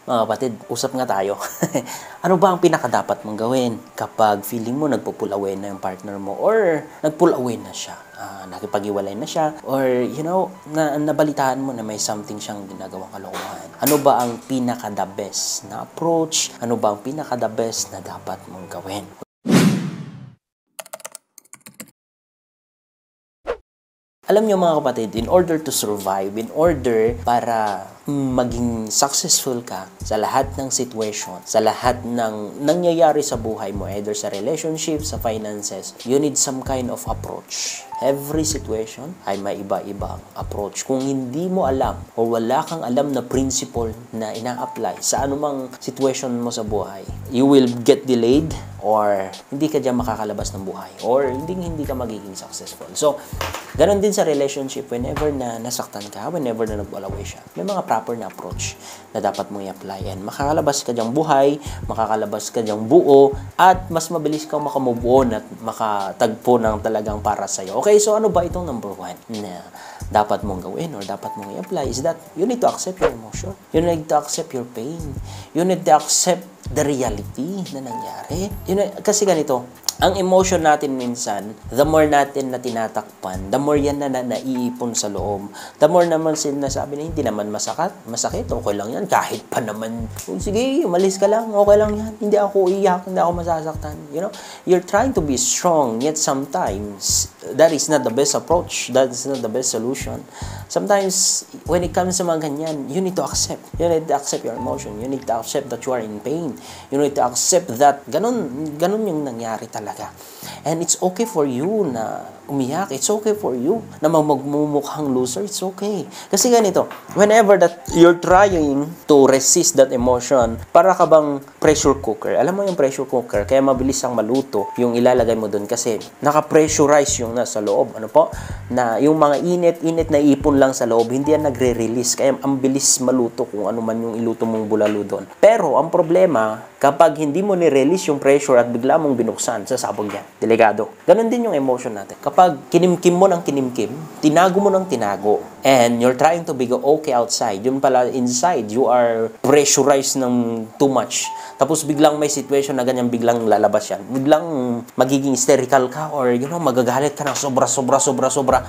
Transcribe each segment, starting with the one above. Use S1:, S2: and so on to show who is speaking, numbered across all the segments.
S1: Mga kapatid, usap nga tayo. Ano ba ang pinakadapat mong gawin kapag feeling mo nagpo-pull away na yung partner mo or nag-pull away na siya, nakipag-iwalay na siya, or nabalitaan mo na may something siyang ginagawang kalokohan? Ano ba ang pinaka-the best na approach? Ano ba ang pinaka-the best na dapat mong gawin? Alam niyo mga kapatid, in order to survive, in order para maging successful ka sa lahat ng situation, sa lahat ng nangyayari sa buhay mo, either sa relationship, sa finances, you need some kind of approach. Every situation ay may iba-ibang approach. Kung hindi mo alam o wala kang alam na principle na ina-apply sa anumang situation mo sa buhay, you will get delayed or hindi ka dyan makakalabas ng buhay or hindi ka magiging successful. So, ganon din sa relationship, whenever na nasaktan ka, whenever na nag-walaway siya, may mga proper na approach na dapat mong i-apply. And makakalabas ka dyang buhay, makakalabas ka dyang buo, at mas mabilis kang makamove on at makatagpo ng talagang para sa'yo. Okay, so ano ba itong number 1 na dapat mong gawin or dapat mong i-apply is that you need to accept your emotion. You need to accept your pain. You need to accept the reality na nangyari. Kasi ganito, ang emotion natin minsan, the more natin na tinatakpan, the more yan na naiipon sa loob. The more naman sinasabi na hindi naman masakit, okay lang yan, kahit pa naman, sige, umalis ka lang, okay lang yan, hindi ako iiyak, hindi ako masasaktan. You're trying to be strong, yet sometimes, that is not the best approach, that is not the best solution. Sometimes, when it comes sa mga ganyan, you need to accept. You need to accept your emotion. You need to accept that you are in pain. You need to accept that ganun yung nangyari talaga. And it's okay for you na umiyak. It's okay for you na magmumukhang loser. It's okay. Kasi ganito, whenever that you're trying to resist that emotion, para ka bang pressure cooker. Alam mo yung pressure cooker, kaya mabilis ang maluto yung ilalagay mo dun kasi naka-pressurize yung nasa loob. Ano po? Na yung mga init na ipon lang sa loob, hindi yan nagre-release. Kaya ang bilis maluto kung ano man yung iluto mong bulalo doon. Pero ang problema, kapag hindi mo ni-release yung pressure at bigla mong binuksan, sasabog yan. Delikado. Ganon din yung emotion natin. Kapag kinimkim mo ng kinimkim, tinago mo ng tinago, and you're trying to be okay outside, yun pala inside, you are pressurized ng too much. Tapos biglang may situation na ganyan, biglang lalabas yan. Biglang magiging hysterical ka or magagalit ka ng sobra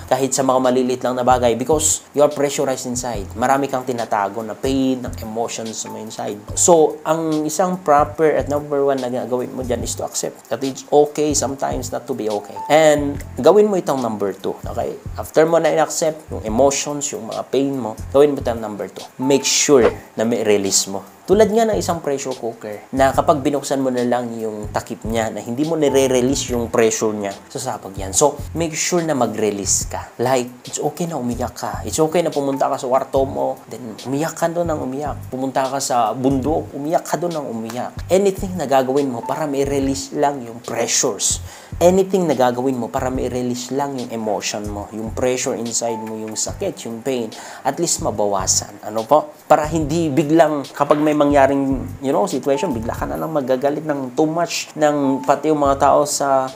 S1: kahit sa mga maliliit lang na bagay because you are pressurized inside. Marami kang tinatago na pain, ng emotions mo inside. So, ang isang proper at number 1 na gagawin mo dyan is to accept that it's okay sometimes not to be okay. And gawin mo itong number 2. Okay? After mo na i-accept yung emotions, yung mga pain mo, gawin mo itong number 2. Make sure na may release mo. Tulad nga ng isang pressure cooker na kapag binuksan mo na lang yung takip niya na hindi mo nire-release yung pressure niya, sasabog yan. So, make sure na mag-release ka. Like, it's okay na umiyak ka. It's okay na pumunta ka sa kwarto mo, then umiyak ka doon ng umiyak. Pumunta ka sa bundok, umiyak ka doon ng umiyak. Anything na gagawin mo para may release lang yung pressures. Anything na gagawin mo para may release lang yung emotion mo, yung pressure inside mo, yung sakit, yung pain, at least mabawasan. Ano po? Para hindi biglang kapag may mangyaring, situation, bigla ka na lang magagalit ng too much ng pati yung mga tao sa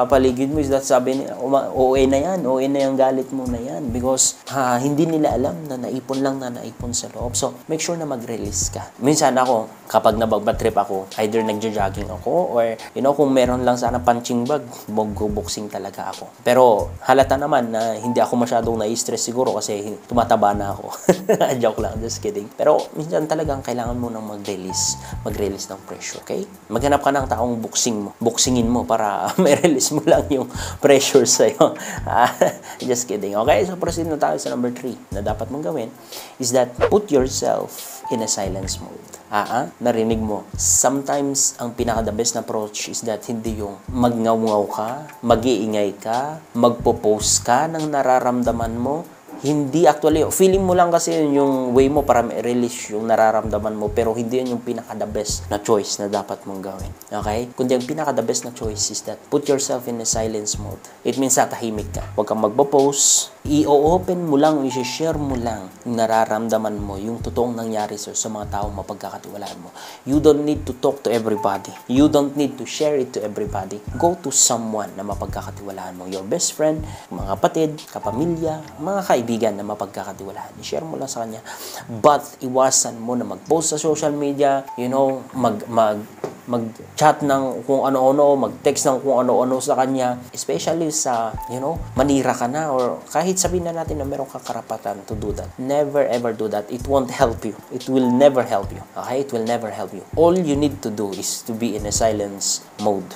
S1: paligid mo is that sabi niya, OA na yan, OA na yung galit mo na yan because hindi nila alam na naipon sa loob. So, make sure na mag-release ka. Minsan ako, kapag nabag-trip ako, either nagja-jogging ako or, kung meron lang sana punching bag, mag-boxing talaga ako. Pero, halata naman na hindi ako masyadong na-stress siguro kasi tumataba na ako. Joke lang, just kidding. Pero, minsan talagang kailangan mo nang mag-release ng pressure, okay? Maghanap ka ng taong boxingin mo para may release mo lang yung pressure sa'yo. Just kidding. Okay, so proceed na tayo sa number 3 na dapat mong gawin is that put yourself in a silence mode. Narinig mo. Sometimes, ang pinaka-the best na approach is that hindi yung magngaw-ngaw ka, mag-iingay ka, magpo-post ka ng nararamdaman mo. Hindi actually, feeling mo lang kasi yung way mo para ma-release yung nararamdaman mo, pero hindi yun yung pinaka-the best na choice na dapat mong gawin. Okay? Kundi ang pinaka-the best na choice is that put yourself in a silence mode. It means tahimik ka. Huwag kang magpo-post, I-open mo lang, i-share mo lang yung nararamdaman mo, yung totoong nangyari sa mga taong mapagkakatiwalaan mo. You don't need to talk to everybody. You don't need to share it to everybody. Go to someone na mapagkakatiwalaan mo. Your best friend, mga kapatid, kapamilya, mga kaibigan na mapagkakatiwalaan. I-share mo lang sa kanya. But iwasan mo na mag-post sa social media, mag-chat ng kung ano-ano, mag-text ng kung ano-ano sa kanya, especially sa, manira ka na, or kahit sabihin na natin na meron kang karapatan to do that. Never ever do that. It won't help you. It will never help you. Okay? It will never help you. All you need to do is to be in a silence mode.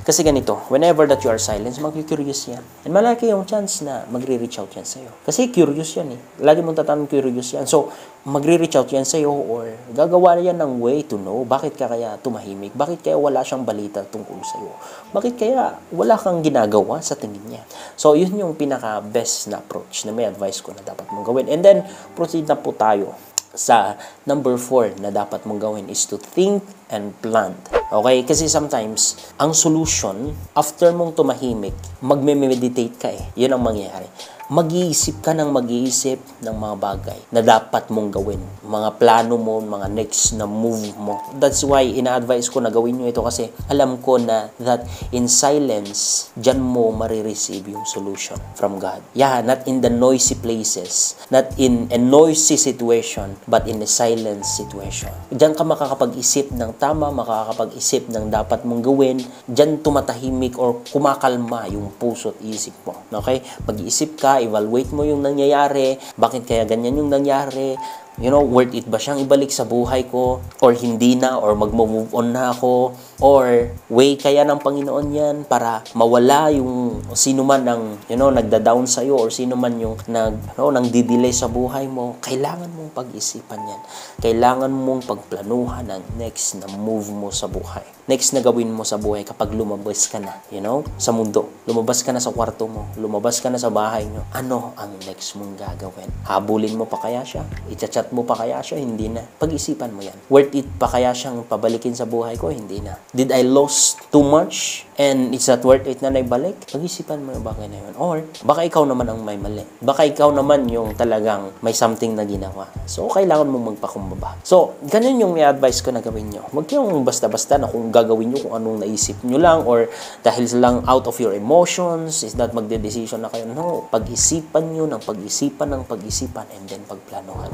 S1: Kasi ganito, whenever that you are silent, mag-curious yan. And malaki yung chance na magre-reach out yan sa'yo. Kasi curious yan eh. Lagi mong tatanong curious yan. So, magre-reach out yan sa'yo or gagawa yan ng way to know bakit ka kaya tumahimik, bakit kaya wala siyang balita tungkol sa'yo, bakit kaya wala kang ginagawa sa tingin niya. So, yun yung pinaka-best na approach na may advice ko na dapat mong gawin. And then, proceed na po tayo sa number 4 na dapat mong gawin is to think and plan. Okay? Kasi sometimes, ang solution, after mong tumahimik, magme-meditate ka eh. Yun ang mangyayari. Mag-iisip ka ng mag-iisip ng mga bagay na dapat mong gawin. Mga plano mo, mga next na move mo. That's why, ina-advise ko na gawin nyo ito kasi alam ko na that in silence, dyan mo marireceive yung solution from God. Yeah, not in the noisy places, not in a noisy situation, but in a silent situation. Dyan ka makakapag-isip ng tama, makakapag-isip ng dapat mong gawin. Dyan tumatahimik or kumakalma yung puso at isip mo. Okay? Mag-iisip ka, evaluate mo yung nangyayari, bakit kaya ganyan yung nangyari, worth it ba siyang ibalik sa buhay ko, or hindi na, or mag-move on na ako, or way kaya ng Panginoon yan para mawala yung sino man ang, nagda-down sa'yo, or sino man yung nang didelay sa buhay mo. Kailangan mong pag-isipan yan. Kailangan mong pagplanuhan ang next na move mo sa buhay. Next na gawin mo sa buhay kapag lumabas ka na, sa mundo. Lumabas ka na sa kwarto mo, lumabas ka na sa bahay nyo. Ano ang next mong gagawin? Habulin mo pa kaya siya? I-chat mo pa kaya siya? Hindi na. Pag-isipan mo yan. Worth it pa kaya siyang pabalikin sa buhay ko? Hindi na. Did I lost too much and it's not worth it na naibalik? Pag-isipan mo yung bagay na yun. Or, baka ikaw naman ang may mali. Baka ikaw naman yung talagang may something na ginawa. So, kailangan mo magpakumbaba. So, ganun yung i-advise ko na gawin nyo. Huwag yung basta-basta na kung gagawin nyo kung anong naisip nyo lang or dahil lang out of your emotions, is that magde-decision na kayo. No, pag-isipan nyo ng pag-isipan and then pagplanuhan.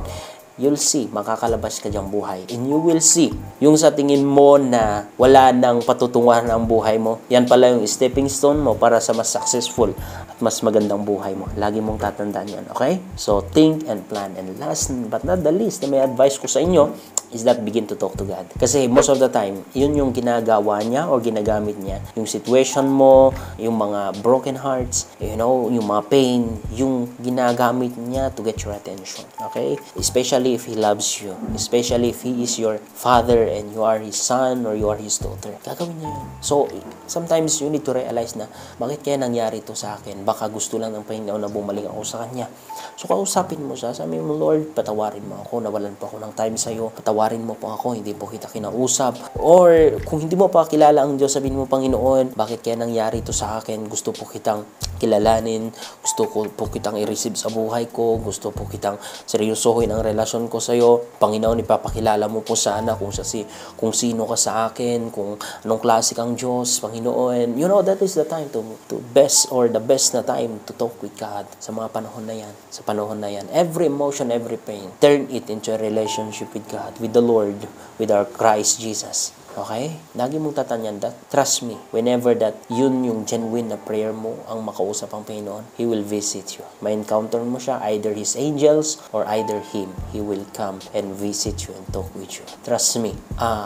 S1: You'll see, makakalabas ka diyang buhay. And you will see, yung sa tingin mo na wala nang patutunguhan ang buhay mo, yan pala yung stepping stone mo para sa mas successful at mas magandang buhay mo. Lagi mong tatandaan yan, okay? So, think and plan. And last but not the least, na may advice ko sa inyo, is that begin to talk to God. Kasi most of the time, yun yung ginagawa niya or ginagamit niya. Yung situation mo, yung mga broken hearts, yung mga pain, yung ginagamit niya to get your attention. Okay? Especially if He loves you. Especially if He is your father and you are His son or you are His daughter. Gagawin niya yun. So, sometimes you need to realize na, bakit kaya nangyari to sa akin? Baka gusto lang ng Panginoon na bumalik ako sa Kanya. So, kausapin mo siya. Sabi mo, Lord, patawarin mo ako. Nawalan po ako ng time sa'yo. Patawarin mo po ako. Hindi po kita kinausap. Or, kung hindi mo pa kilala ang Diyos, sabihin mo, Panginoon, bakit kaya nangyari to sa akin? Gusto po kitang kilalanin. Gusto ko po kitang i-receive sa buhay ko. Gusto po kitang seryosohin ang relasyon ko sa'yo. Panginoon, ipapakilala mo po sana kung sino ka sa akin, kung anong klase kang Diyos, Panginoon. That is the time to best or the best na time to talk with God sa mga panahon na yan. Sa panahon na yan. Every emotion, every pain, turn it into a relationship with God, with the Lord, with our Christ Jesus. Okay? Lagi mong tatanyan that. Trust me, whenever that yun yung genuine na prayer mo, ang makausap ang Panginoon, He will visit you. May encounter mo siya, either His angels or either Him. He will come and visit you and talk with you. Trust me.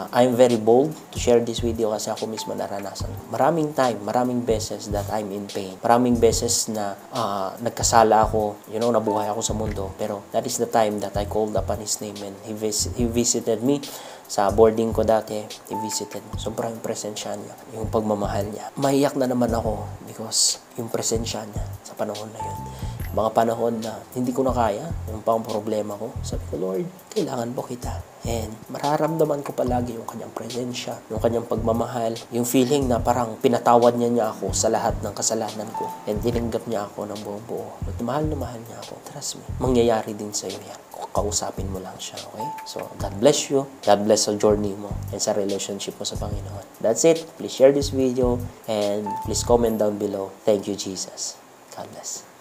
S1: I'm very bold to share this video kasi ako mismo naranasan. Maraming beses that I'm in pain. Maraming beses na nagkasala ako, nabuhay ako sa mundo. Pero that is the time that I called upon His name and He visited me. Sa boarding ko dati, He visited me. Sobrang presensya niya, yung pagmamahal niya. Maiyak na naman ako because yung presensya niya sa panahon na yun. Mga panahon na hindi ko na kaya, yung pang problema ko, sabi ko, Lord, kailangan mo kita. And mararamdaman ko palagi yung kanyang presensya, yung kanyang pagmamahal, yung feeling na parang pinatawad niya ako sa lahat ng kasalanan ko. And tinanggap niya ako ng buong buo. At mahal na mahal niya ako. Trust me, mangyayari din sa'yo yan. Kausapin mo lang siya, okay? So, God bless you. God bless sa journey mo and sa relationship mo sa Panginoon. That's it. Please share this video and please comment down below. Thank you, Jesus. God bless.